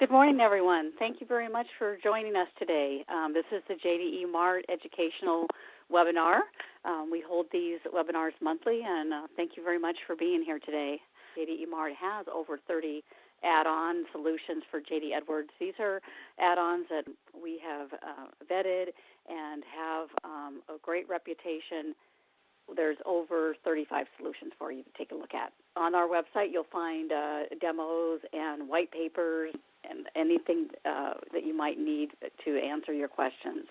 Good morning, everyone. Thank you very much for joining us today. This is the JDE Mart Educational Webinar. We hold these webinars monthly, and thank you very much for being here today. JDE Mart has over 30 add-on solutions for JD Edwards. These are add-ons that we have vetted and have a great reputation. There's over 35 solutions for you to take a look at. On our website, you'll find demos and white papers and anything that you might need to answer your questions.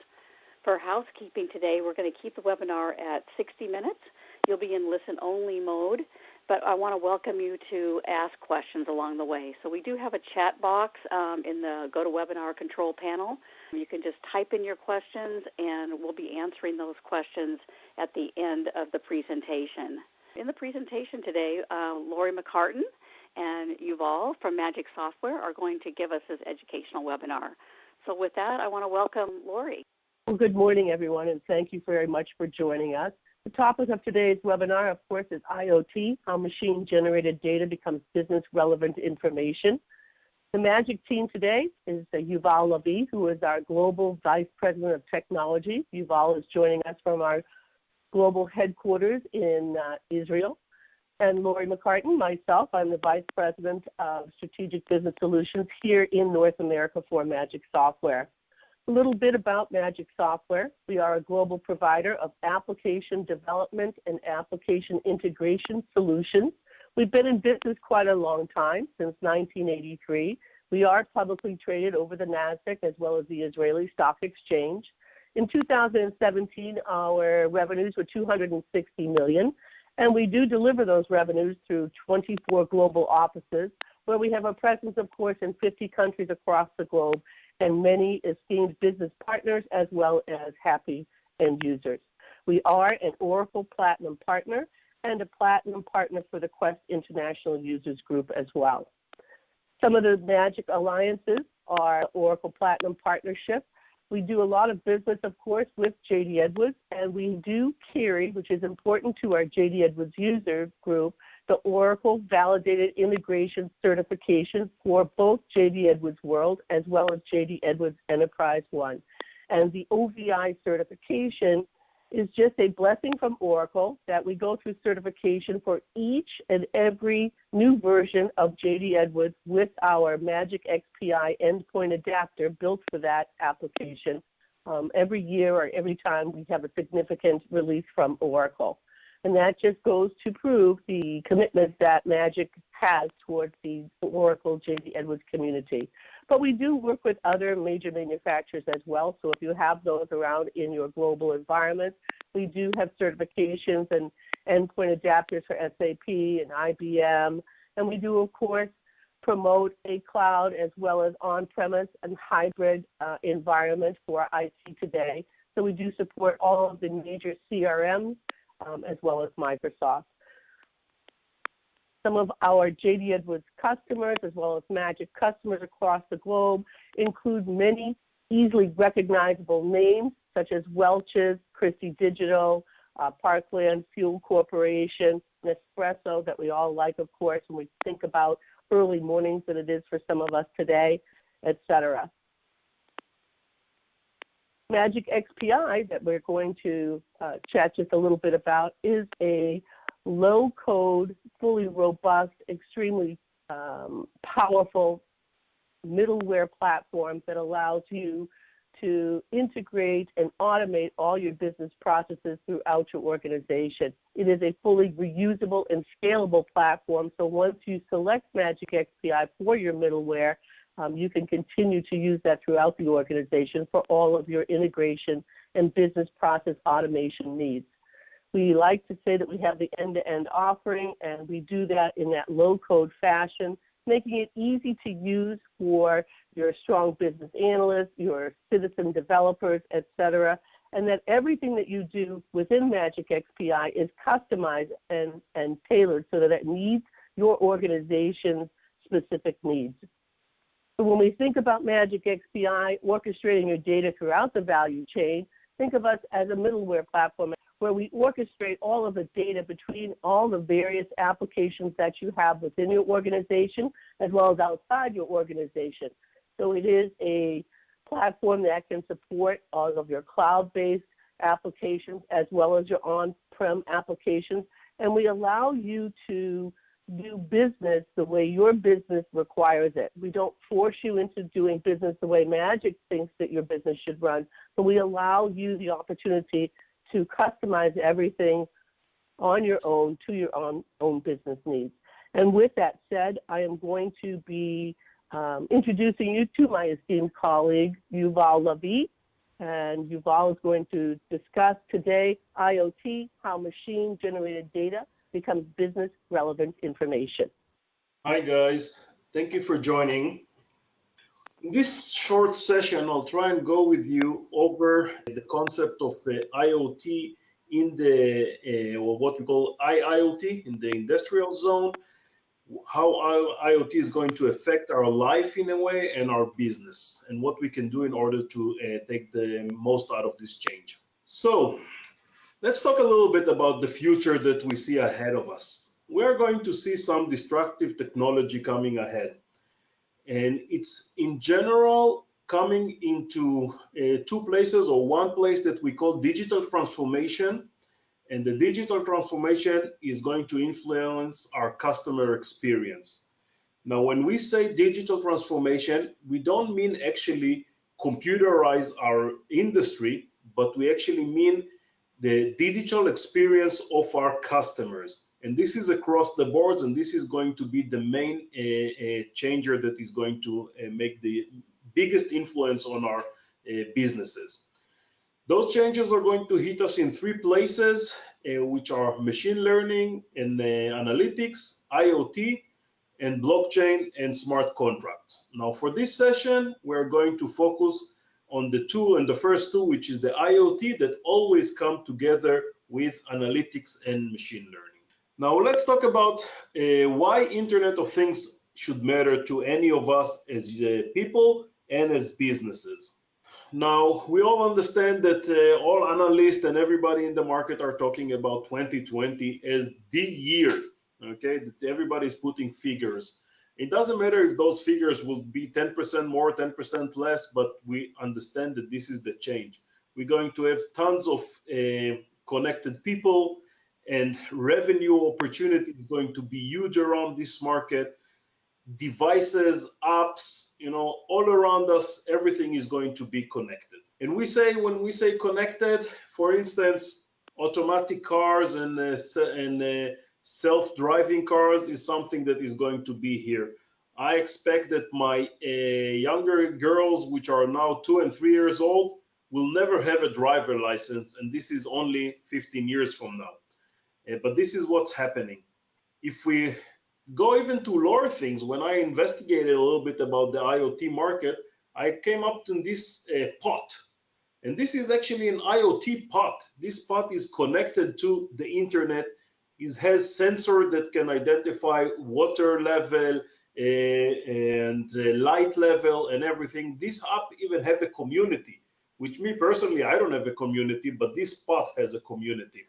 For housekeeping today, we're going to keep the webinar at 60 minutes. You'll be in listen-only mode, but I want to welcome you to ask questions along the way. So we do have a chat box in the GoToWebinar control panel. You can just type in your questions, and we'll be answering those questions at the end of the presentation. In the presentation today, Lori McCartan and Yuval from Magic Software are going to give us this educational webinar. So with that, I want to welcome Lori. Well, good morning, everyone, and thank you very much for joining us. The topic of today's webinar, of course, is IoT, how machine-generated data becomes business-relevant information. The Magic team today is Yuval Lavi, who is our Global Vice President of Technology. Yuval is joining us from our global headquarters in Israel. And Lori McCartan, myself, I'm the Vice President of Strategic Business Solutions here in North America for Magic Software. A little bit about Magic Software. We are a global provider of application development and application integration solutions. We've been in business quite a long time, since 1983. We are publicly traded over the NASDAQ as well as the Israeli Stock Exchange. In 2017, our revenues were $260 million. And we do deliver those revenues through 24 global offices, where we have a presence, of course, in 50 countries across the globe and many esteemed business partners as well as happy end users. We are an Oracle Platinum Partner and a Platinum Partner for the Quest International Users Group as well. Some of the Magic alliances are Oracle Platinum Partnership. We do a lot of business, of course, with JD Edwards, and we do carry, which is important to our JD Edwards user group, the Oracle Validated Integration Certification for both JD Edwards World as well as JD Edwards Enterprise One. And the OVI certification is just a blessing from Oracle that we go through certification for each and every new version of JD Edwards with our Magic XPI endpoint adapter built for that application every year or every time we have a significant release from Oracle. And that just goes to prove the commitment that Magic has towards the Oracle JD Edwards community. But we do work with other major manufacturers as well, so if you have those around in your global environment, we do have certifications and endpoint adapters for SAP and IBM, and we do, of course, promote a cloud as well as on-premise and hybrid environment for IT today. So we do support all of the major CRMs as well as Microsoft. Some of our JD Edwards customers, as well as Magic customers across the globe, include many easily recognizable names, such as Welch's, Christie Digital, Parkland Fuel Corporation, Nespresso, that we all like, of course, when we think about early mornings that it is for some of us today, etc. Magic XPI that we're going to chat just a little bit about is a low-code, fully robust, extremely powerful middleware platform that allows you to integrate and automate all your business processes throughout your organization. It is a fully reusable and scalable platform, so once you select Magic XPI for your middleware, you can continue to use that throughout the organization for all of your integration and business process automation needs. We like to say that we have the end-to-end offering, and we do that in that low-code fashion, making it easy to use for your strong business analysts, your citizen developers, etc., and that everything that you do within Magic XPI is customized and tailored so that it meets your organization's specific needs. So when we think about Magic XPI orchestrating your data throughout the value chain, think of us as a middleware platform where we orchestrate all of the data between all the various applications that you have within your organization as well as outside your organization. So it is a platform that can support all of your cloud-based applications as well as your on-prem applications. And we allow you to do business the way your business requires it. We don't force you into doing business the way Magic thinks that your business should run, but we allow you the opportunity to customize everything on your own to your own business needs. And with that said, I am going to be introducing you to my esteemed colleague, Yuval Lavi. And Yuval is going to discuss today IoT, how machine-generated data becomes business-relevant information. Hi, guys. Thank you for joining. In this short session, I'll try and go with you over the concept of IoT in the, or what we call IIoT in the industrial zone, how IoT is going to affect our life in a way and our business, and what we can do in order to take the most out of this change. So let's talk a little bit about the future that we see ahead of us. We're going to see some disruptive technology coming ahead. And it's in general coming into two places, or one place that we call digital transformation. And the digital transformation is going to influence our customer experience. Now, when we say digital transformation, we don't mean actually computerize our industry, but we actually mean the digital experience of our customers. And this is across the boards, and this is going to be the main changer that is going to make the biggest influence on our businesses. Those changes are going to hit us in three places, which are machine learning and analytics, IoT, and blockchain and smart contracts. Now, for this session, we're going to focus on the first two, which is the IoT, that always come together with analytics and machine learning. Now let's talk about why Internet of Things should matter to any of us as people and as businesses. Now, we all understand that all analysts and everybody in the market are talking about 2020 as the year, okay, that everybody's putting figures. It doesn't matter if those figures will be 10% more, 10% less, but we understand that this is the change. We're going to have tons of connected people, and revenue opportunity is going to be huge around this market. Devices, apps, all around us, everything is going to be connected. And when we say connected, for instance, automatic cars and self-driving cars is something that is going to be here. I expect that my younger girls, which are now 2 and 3 years old, will never have a driver license, and this is only 15 years from now. But this is what's happening. If we go even to lower things, when I investigated a little bit about the IoT market, I came up to this pot. And this is actually an IoT pot. This pot is connected to the internet. It has sensors that can identify water level and light level and everything. This app even have a community, which me personally, I don't have a community, but this pot has a community.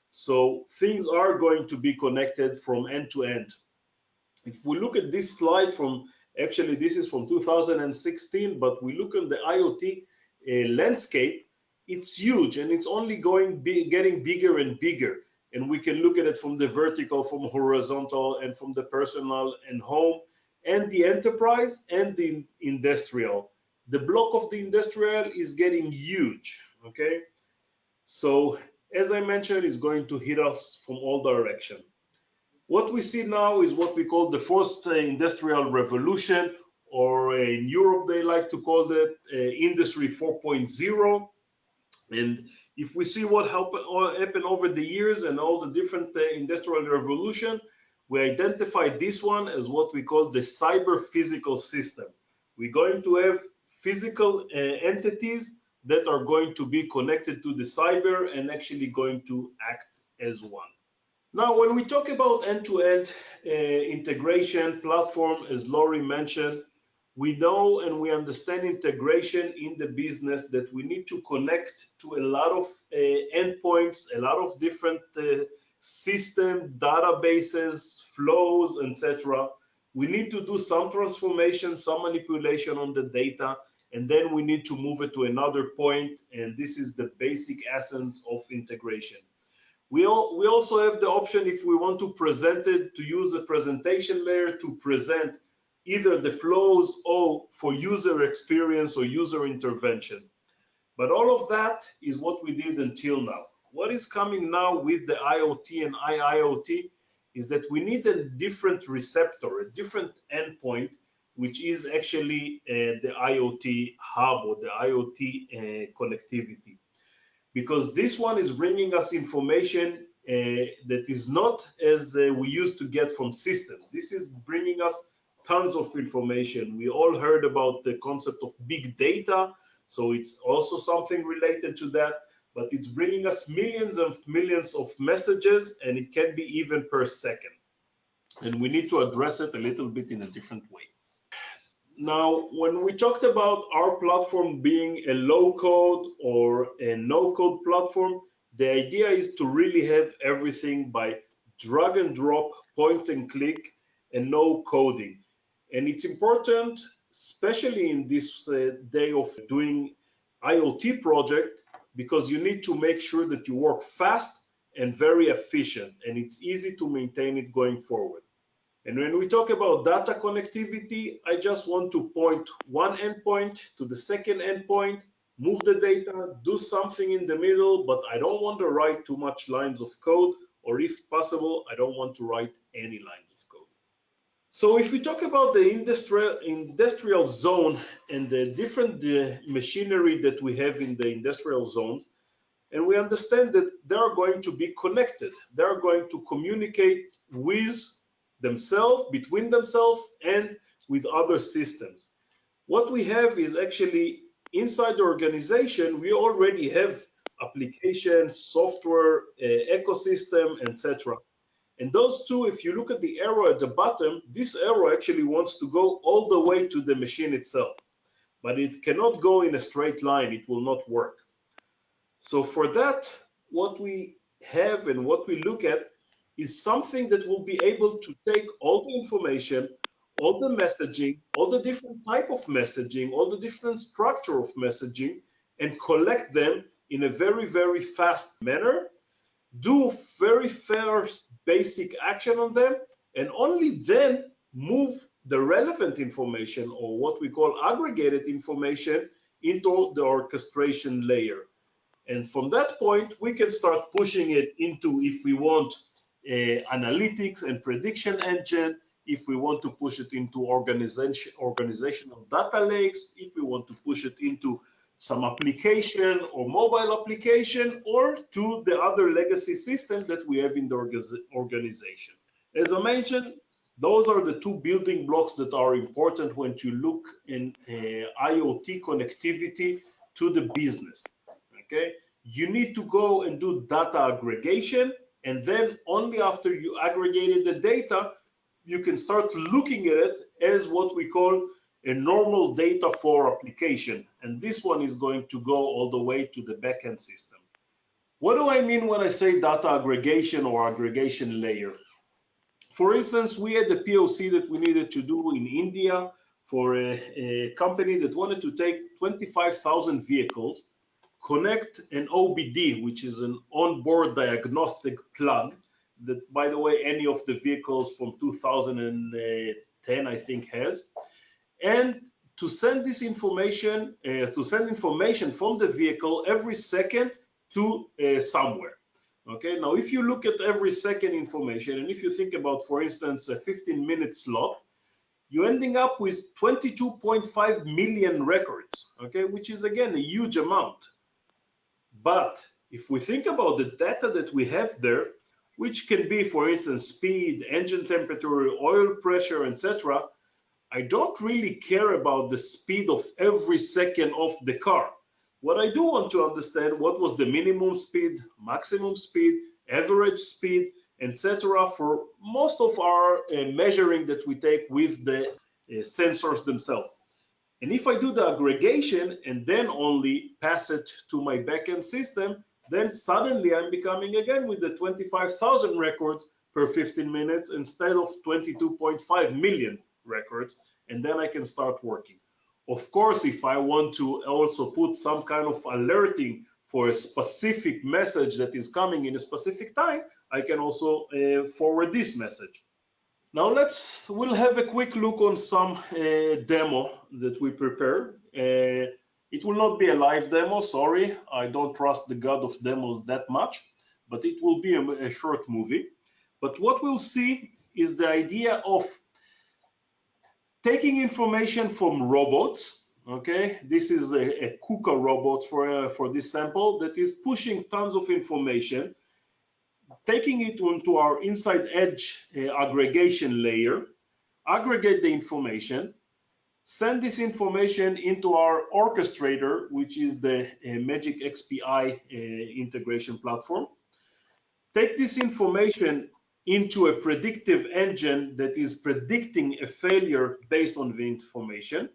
So things are going to be connected from end to end. If we look at this slide actually this is from 2016, but we look at the IoT landscape, it's huge, and it's only getting bigger and bigger. And we can look at it from the vertical, from horizontal, and from the personal and home, and the enterprise and the industrial. The block of the industrial is getting huge, okay? So as I mentioned, it's going to hit us from all directions. What we see now is what we call the fourth industrial revolution, or in Europe they like to call it Industry 4.0. And if we see what happened over the years and all the different industrial revolution, we identify this one as what we call the cyber physical system. We're going to have physical entities that are going to be connected to the cyber and actually going to act as one. Now, when we talk about end-to-end integration platform, as Lori mentioned, we know and we understand integration in the business, that we need to connect to a lot of endpoints, a lot of different system, databases, flows, etc. we need to do some transformation, some manipulation on the data, and then we need to move it to another point, and this is the basic essence of integration. We also have the option, if we want to present it, to use a presentation layer to present either the flows or for user experience or user intervention. But all of that is what we did until now. What is coming now with the IoT and IIoT is that we need a different receptor, a different endpoint, which is actually the IoT hub or the IoT connectivity. Because this one is bringing us information that is not as we used to get from system. This is bringing us tons of information. We all heard about the concept of big data, so it's also something related to that, but it's bringing us millions and millions of messages, and it can be even per second. And we need to address it a little bit in a different way. Now, when we talked about our platform being a low-code or a no-code platform, the idea is to really have everything by drag and drop, point and click, and no coding. And it's important, especially in this day of doing IoT project, because you need to make sure that you work fast and very efficient, and it's easy to maintain it going forward. And when we talk about data connectivity, I just want to point one endpoint to the second endpoint, move the data, do something in the middle, but I don't want to write too much lines of code, or if possible, I don't want to write any lines of code. So if we talk about the industrial zone and the different machinery that we have in the industrial zones, and we understand that they are going to be connected. They are going to communicate with themselves, between themselves, and with other systems. What we have is actually inside the organization, we already have applications, software, ecosystem, etc. And those two, if you look at the arrow at the bottom, this arrow actually wants to go all the way to the machine itself. But it cannot go in a straight line, it will not work. So for that, what we have and what we look at is something that will be able to take all the information, all the messaging, all the different type of messaging, all the different structure of messaging, and collect them in a very, very fast manner, do very first basic action on them, and only then move the relevant information, or what we call aggregated information, into the orchestration layer. And from that point, we can start pushing it into, if we want, analytics and prediction engine, if we want to push it into organizational data lakes, if we want to push it into some application or mobile application, or to the other legacy system that we have in the organization. As I mentioned, those are the two building blocks that are important when you look in IoT connectivity to the business. Okay, you need to go and do data aggregation, and then only after you aggregated the data, you can start looking at it as what we call a normal data for application. And this one is going to go all the way to the backend system. What do I mean when I say data aggregation or aggregation layer? For instance, we had the POC that we needed to do in India for a company that wanted to take 25,000 vehicles, connect an OBD, which is an onboard diagnostic plug, that, by the way, any of the vehicles from 2010, I think, has, and to send this information, from the vehicle every second to somewhere. Okay, now if you look at every second information, and if you think about, for instance, a 15-minute slot, you're ending up with 22.5 million records, okay, which is, again, a huge amount. But if we think about the data that we have there, which can be, for instance, speed, engine temperature, oil pressure, etc., I don't really care about the speed of every second of the car. What I do want to understand, what was the minimum speed, maximum speed, average speed, etc., for most of our measuring that we take with the sensors themselves. And if I do the aggregation and then only pass it to my backend system, then suddenly I'm becoming, again, with the 25,000 records, per 15 minutes instead of 22.5 million records, and then I can start working. Of course, if I want to also put some kind of alerting for a specific message that is coming in a specific time, I can also forward this message. Now we'll have a quick look on some demo that we prepare. It will not be a live demo, sorry. I don't trust the god of demos that much, but it will be a short movie. But what we'll see is the idea of taking information from robots. Okay, this is a KUKA robot for this sample that is pushing tons of information, taking it onto our inside edge aggregation layer, aggregate the information, send this information into our orchestrator, which is the Magic XPI integration platform. Take this information into a predictive engine that is predicting a failure based on the information.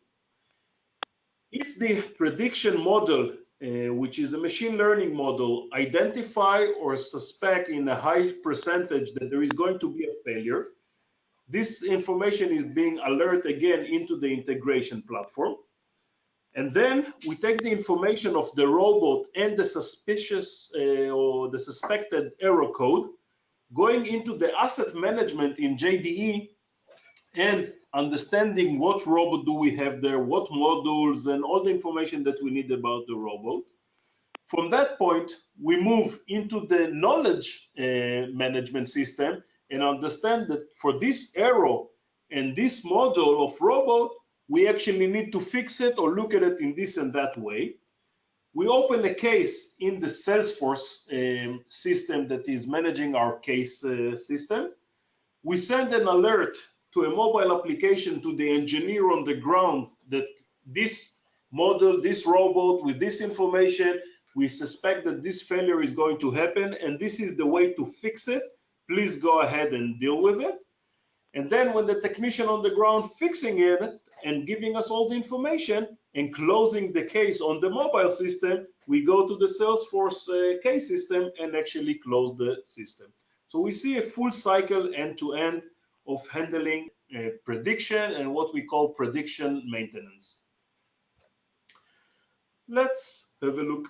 If the prediction model, which is a machine learning model, identify or suspect in a high percentage that there is going to be a failure, this information is being alerted again into the integration platform. And then we take the information of the robot and the suspicious or the suspected error code, going into the asset management in JDE and understanding what robot do we have there, what modules, and all the information that we need about the robot. From that point, we move into the knowledge management system and understand that for this error and this module of robot, we actually need to fix it or look at it in this and that way. We open a case in the Salesforce system that is managing our case system. We send an alert to a mobile application to the engineer on the ground that this model, this robot with this information, we suspect that this failure is going to happen and this is the way to fix it. Please go ahead and deal with it. And then when the technician on the ground fixing it and giving us all the information and closing the case on the mobile system, we go to the Salesforce case system and actually close the system. So we see a full cycle end-to-end of handling prediction and what we call prediction maintenance. Let's have a look.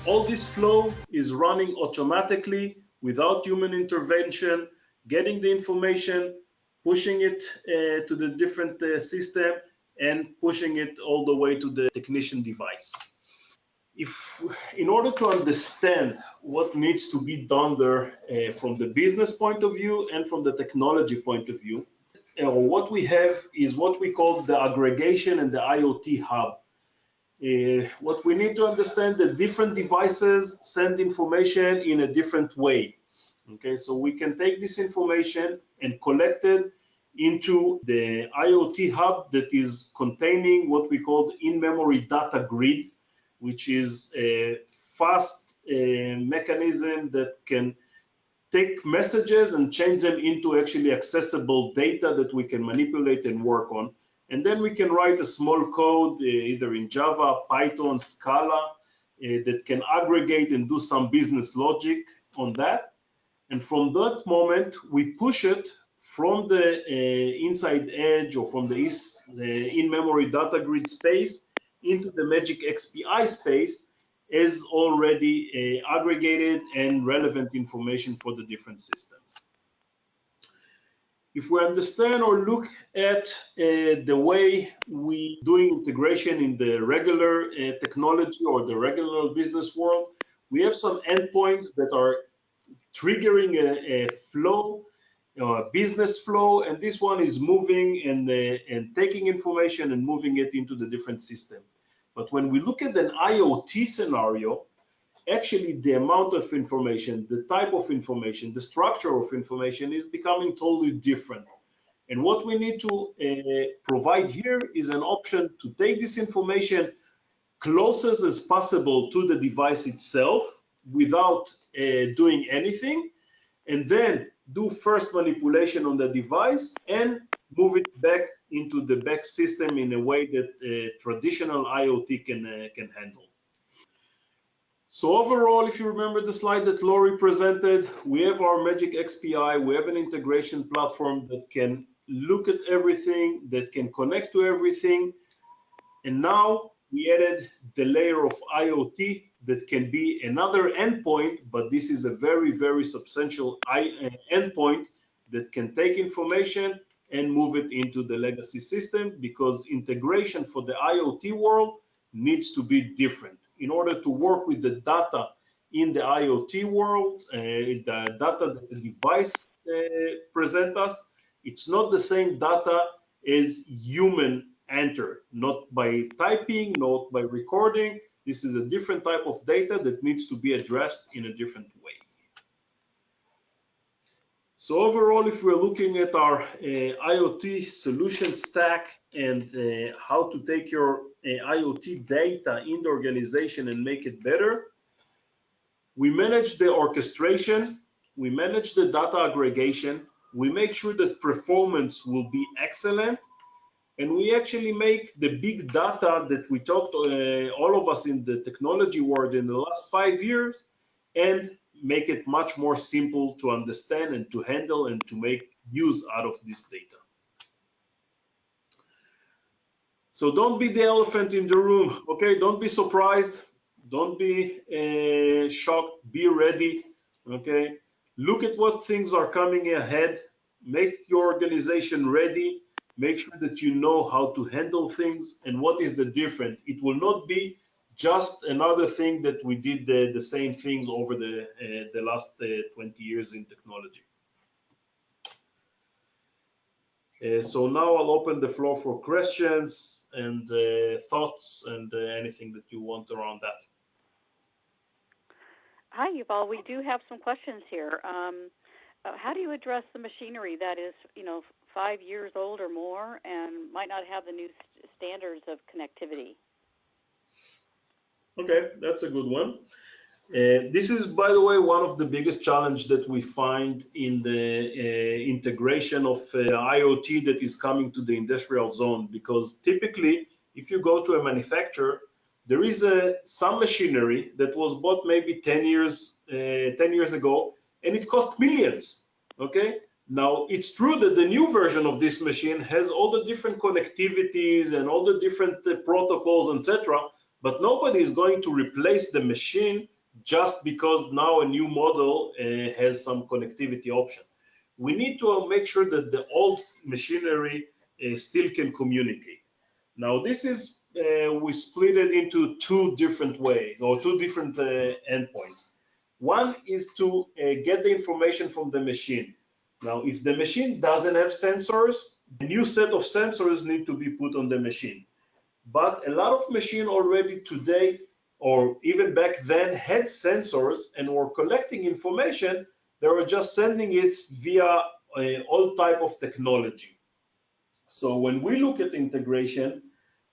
All this flow is running automatically without human intervention, getting the information, pushing it to the different system, and pushing it all the way to the technician device. If, in order to understand what needs to be done there from the business point of view and from the technology point of view, what we have is what we call the aggregation and the IoT hub. What we need to understand that different devices send information in a different way. Okay, so we can take this information and collect it into the IoT hub that is containing what we call the in-memory data grid, which is a fast mechanism that can take messages and change them into actually accessible data that we can manipulate and work on. And then we can write a small code, either in Java, Python, Scala, that can aggregate and do some business logic on that. And from that moment, we push it from the inside edge or from the in-memory data grid space into the Magic XPI space as already aggregated and relevant information for the different systems. If we understand or look at the way we doing integration in the regular technology or the regular business world, we have some endpoints that are triggering a flow, a business flow, and this one is moving and taking information and moving it into the different system. But when we look at an IoT scenario, actually the amount of information, the type of information, the structure of information is becoming totally different. And what we need to provide here is an option to take this information closest as possible to the device itself without doing anything, and then do first manipulation on the device and move it back into the back system in a way that traditional IoT can handle. So overall, if you remember the slide that Lori presented, we have our Magic XPI, we have an integration platform that can look at everything, that can connect to everything, and now we added the layer of IoT that can be another endpoint, but this is a very, very substantial endpoint that can take information and move it into the legacy system, because integration for the IoT world needs to be different. In order to work with the data in the IoT world, the data that the device presents us, it's not the same data as human enter, not by typing, not by recording. This is a different type of data that needs to be addressed in a different way. So overall, if we're looking at our IoT solution stack and how to take your IoT data in the organization and make it better, we manage the orchestration, we manage the data aggregation, we make sure that performance will be excellent, and we actually make the big data that we talked, all of us in the technology world in the last 5 years, and make it much more simple to understand and to handle and to make use out of this data. So don't be the elephant in the room, okay? Don't be surprised. Don't be shocked. Be ready, okay? Look at what things are coming ahead. Make your organization ready. Make sure that you know how to handle things and what is the difference. It will not be just another thing that we did the same things over the last 20 years in technology. So now I'll open the floor for questions and thoughts and anything that you want around that. Hi, Yuval. We do have some questions here. How do you address the machinery that is, 5 years old or more and might not have the new standards of connectivity? Okay, that's a good one. This is, by the way, one of the biggest challenges that we find in the integration of IoT that is coming to the industrial zone, because typically, if you go to a manufacturer, there is some machinery that was bought maybe 10 years ago, and it cost millions, okay? Now, it's true that the new version of this machine has all the different connectivities and all the different protocols, etc., but nobody is going to replace the machine just because now a new model has some connectivity option. We need to make sure that the old machinery still can communicate. Now this is, we split it into two different ways, or two different endpoints. One is to get the information from the machine. Now, if the machine doesn't have sensors, a new set of sensors need to be put on the machine. But a lot of machines already today, or even back then, had sensors and were collecting information. They were just sending it via all type of technology. So when we look at integration,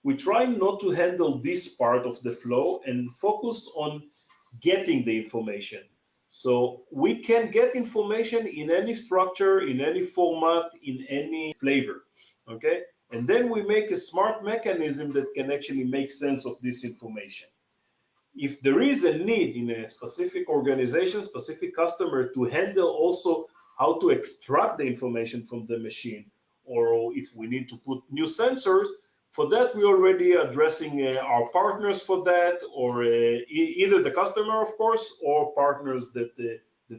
we try not to handle this part of the flow and focus on getting the information. So we can get information in any structure, in any format, in any flavor, okay? And then we make a smart mechanism that can actually make sense of this information. If there is a need in a specific organization, specific customer, to handle also how to extract the information from the machine, or if we need to put new sensors, for that we're already addressing our partners for that, or either the customer, of course, or partners that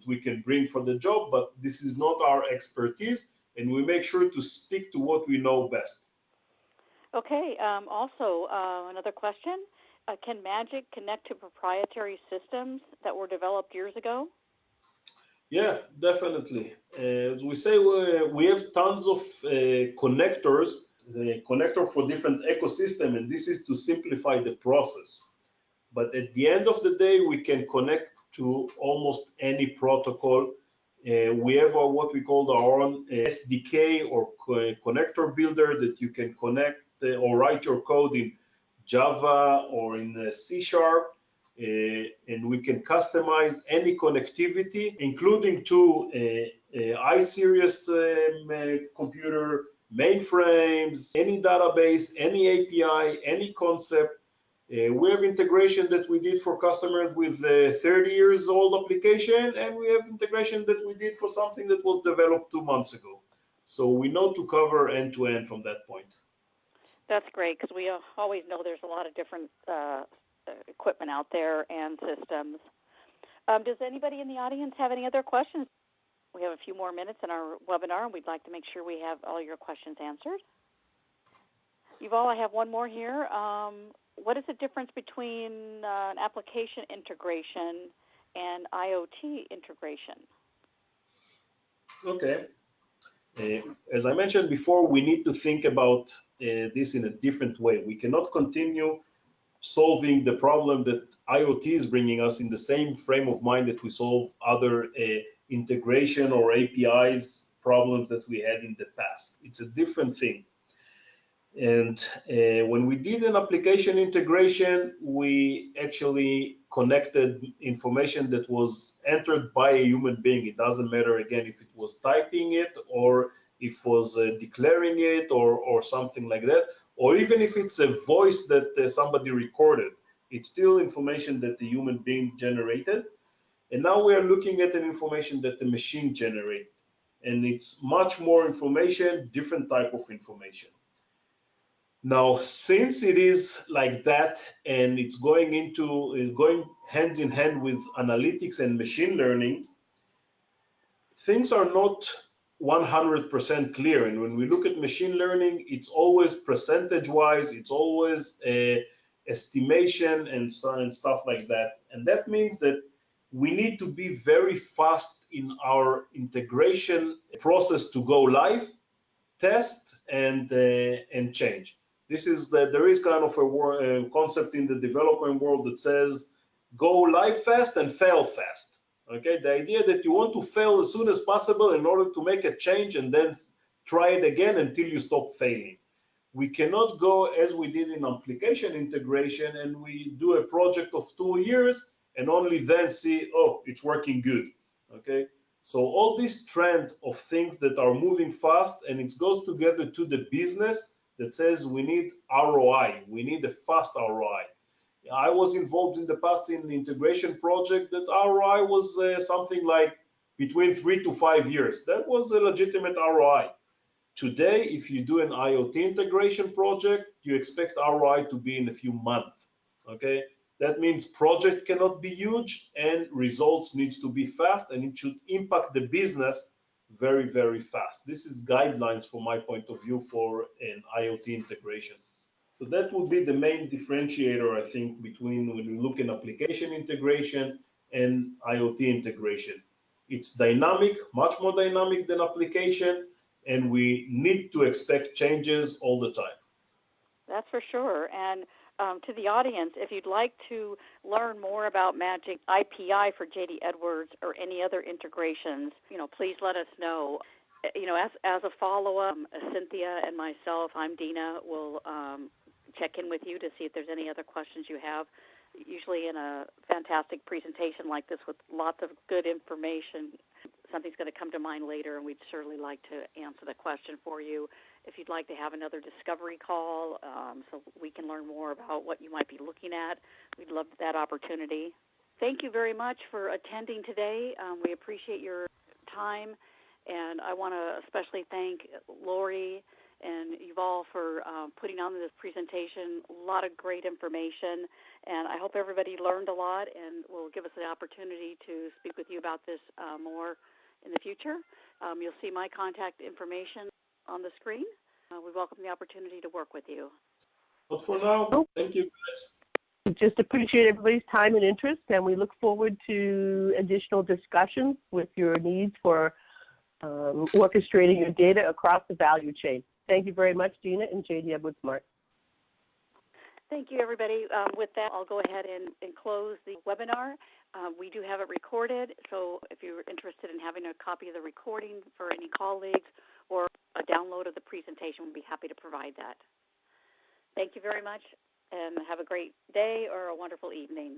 we can bring for the job, but this is not our expertise, and we make sure to stick to what we know best. Okay, also another question. Can Magic connect to proprietary systems that were developed years ago? Yeah, definitely. As we say, we have tons of connectors, the connector for different ecosystem, and this is to simplify the process. But at the end of the day, we can connect to almost any protocol. We have what we call our own SDK, or connector builder, that you can connect or write your code in Java or in C#. And we can customize any connectivity, including to iSeries computer, mainframes, any database, any API, any concept. We have integration that we did for customers with 30 years old application, and we have integration that we did for something that was developed 2 months ago. So we know to cover end to end from that point. That's great, because we always know there's a lot of different equipment out there and systems. Does anybody in the audience have any other questions? We have a few more minutes in our webinar, and we'd like to make sure we have all your questions answered. Yuval, I have one more here. What is the difference between an application integration and IoT integration? Okay. As I mentioned before, we need to think about this in a different way. We cannot continue solving the problem that IoT is bringing us in the same frame of mind that we solve other integration or APIs problems that we had in the past. It's a different thing. And when we did an application integration, we actually connected information that was entered by a human being. It doesn't matter, again, if it was typing it, or if it was declaring it, or something like that, or even if it's a voice that somebody recorded. It's still information that the human being generated. And now we are looking at an information that the machine generated. And it's much more information, different type of information. Now, since it is like that, and it's going hand in hand with analytics and machine learning, things are not 100% clear. And when we look at machine learning, it's always percentage-wise, it's always estimation and stuff like that. And that means that we need to be very fast in our integration process to go live, test, and change. This is there is kind of a concept in the development world that says go live fast and fail fast. Okay, the idea that you want to fail as soon as possible in order to make a change and then try it again until you stop failing. We cannot go as we did in application integration and we do a project of 2 years and only then see, oh, it's working good. Okay, so all this trend of things that are moving fast, and it goes together to the business that says we need ROI, we need a fast ROI. I was involved in the past in the integration project that ROI was something like between 3 to 5 years. That was a legitimate ROI. Today, if you do an IoT integration project, you expect ROI to be in a few months. Okay, That means project cannot be huge and results needs to be fast, and it should impact the business very, very fast. This is guidelines from my point of view for an IoT integration. So that would be the main differentiator, I think, between when we look in application integration and IoT integration. It's dynamic, much more dynamic than application, and we need to expect changes all the time. That's for sure. And to the audience, if you'd like to learn more about Magic IPI for JD Edwards or any other integrations, please let us know. As a follow-up, Cynthia and myself, I'm Dina, will check in with you to see if there's any other questions you have. Usually in a fantastic presentation like this with lots of good information, something's going to come to mind later, and we'd certainly like to answer the question for you. If you'd like to have another discovery call so we can learn more about what you might be looking at, we'd love that opportunity. Thank you very much for attending today. We appreciate your time, and I want to especially thank Lori and Yuval for putting on this presentation. A lot of great information, and I hope everybody learned a lot and will give us the opportunity to speak with you about this more in the future. You'll see my contact information on the screen. We welcome the opportunity to work with you. But for now, thank you, guys. We just appreciate everybody's time and interest, and we look forward to additional discussions with your needs for orchestrating your data across the value chain. Thank you very much, Dina and JD Edwards Smart. Thank you, everybody. With that, I'll go ahead and close the webinar. We do have it recorded, so if you're interested in having a copy of the recording for any colleagues or a download of the presentation, we'll be happy to provide that. Thank you very much, and have a great day or a wonderful evening.